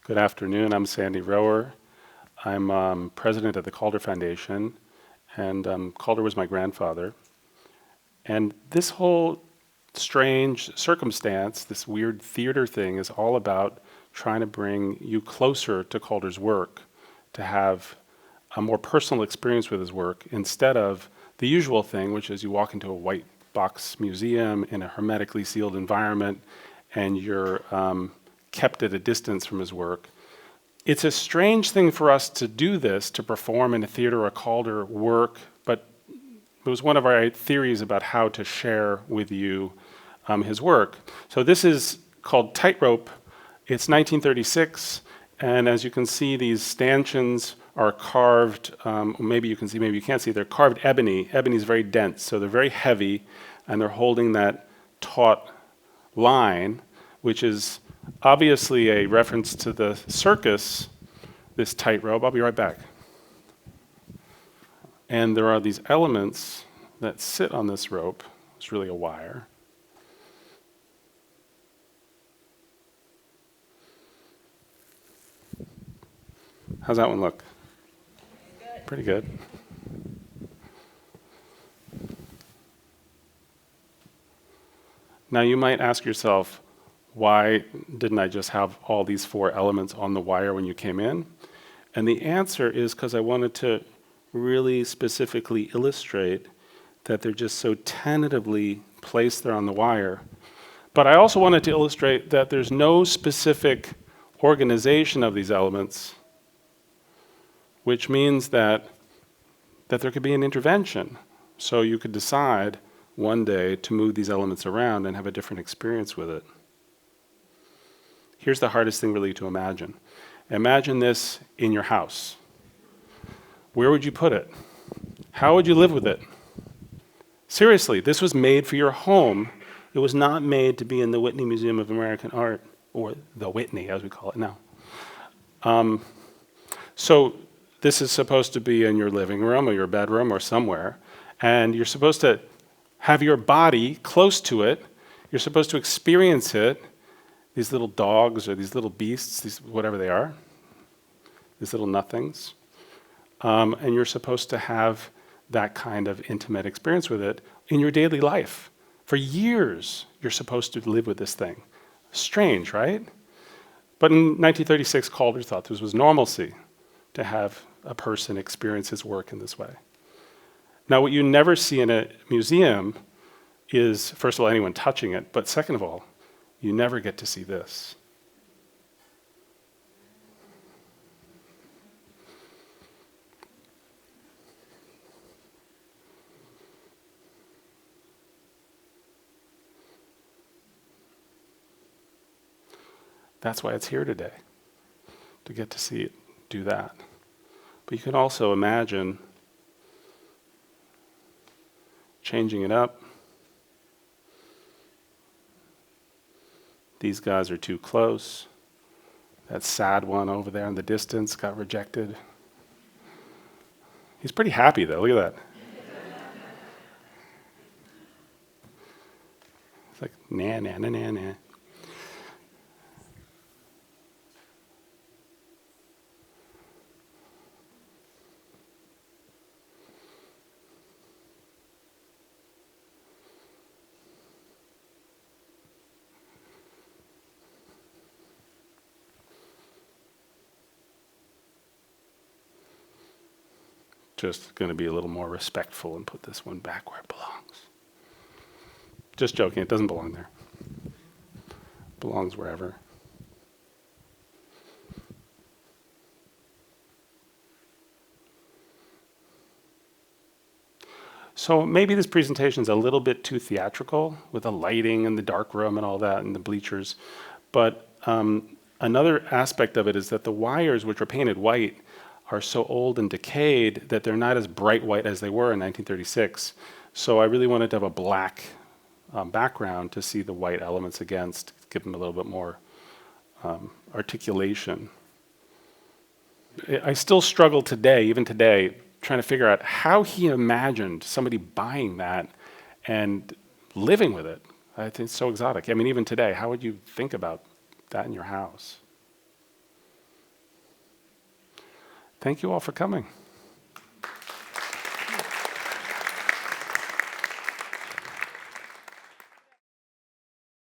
Good afternoon. I'm Sandy Rower. I'm president of the Calder Foundation, and Calder was my grandfather. And this whole strange circumstance, this weird theater thing, is all about trying to bring you closer to Calder's work, to have a more personal experience with his work instead of the usual thing, which is you walk into a white box museum in a hermetically sealed environment and you're kept at a distance from his work. It's a strange thing for us to do this, to perform in a theater or a Calder work, but it was one of our theories about how to share with you his work. So this is called Tightrope. It's 1936, and as you can see, these stanchions are carved, maybe you can see, maybe you can't see, they're carved ebony. Ebony is very dense, so they're very heavy, and they're holding that taut line, which is obviously a reference to the circus, this tightrope. I'll be right back. And there are these elements that sit on this rope. It's really a wire. How's that one look? Good. Pretty good. Now you might ask yourself, why didn't I just have all these four elements on the wire when you came in? And the answer is because I wanted to really specifically illustrate that they're just so tentatively placed there on the wire. But I also wanted to illustrate that there's no specific organization of these elements, which means that there could be an intervention. So you could decide one day to move these elements around and have a different experience with it. Here's the hardest thing really to imagine. Imagine this in your house. Where would you put it? How would you live with it? Seriously, this was made for your home. It was not made to be in the Whitney Museum of American Art, or the Whitney as we call it now. So this is supposed to be in your living room or your bedroom or somewhere, and you're supposed to have your body close to it. You're supposed to experience it. These little dogs or these little beasts, these whatever they are, these little nothings. And you're supposed to have that kind of intimate experience with it in your daily life. For years, you're supposed to live with this thing. Strange, right? But in 1936, Calder thought this was normalcy, to have a person experience his work in this way. Now, what you never see in a museum is, first of all, anyone touching it, but second of all, you never get to see this. That's why it's here today, to get to see it do that. But you can also imagine changing it up. These guys are too close. That sad one over there in the distance got rejected. He's pretty happy though, look at that. It's like, nah, nah, nah, nah, nah. Just going to be a little more respectful and put this one back where it belongs. Just joking, it doesn't belong there. It belongs wherever. So maybe this presentation is a little bit too theatrical with the lighting and the dark room and all that and the bleachers. But another aspect of it is that the wires, which are painted white, are so old and decayed that they're not as bright white as they were in 1936. So I really wanted to have a black background to see the white elements against, give them a little bit more articulation. I still struggle today, even today, trying to figure out how he imagined somebody buying that and living with it. I think it's so exotic. I mean, even today, how would you think about that in your house? thank you all for coming.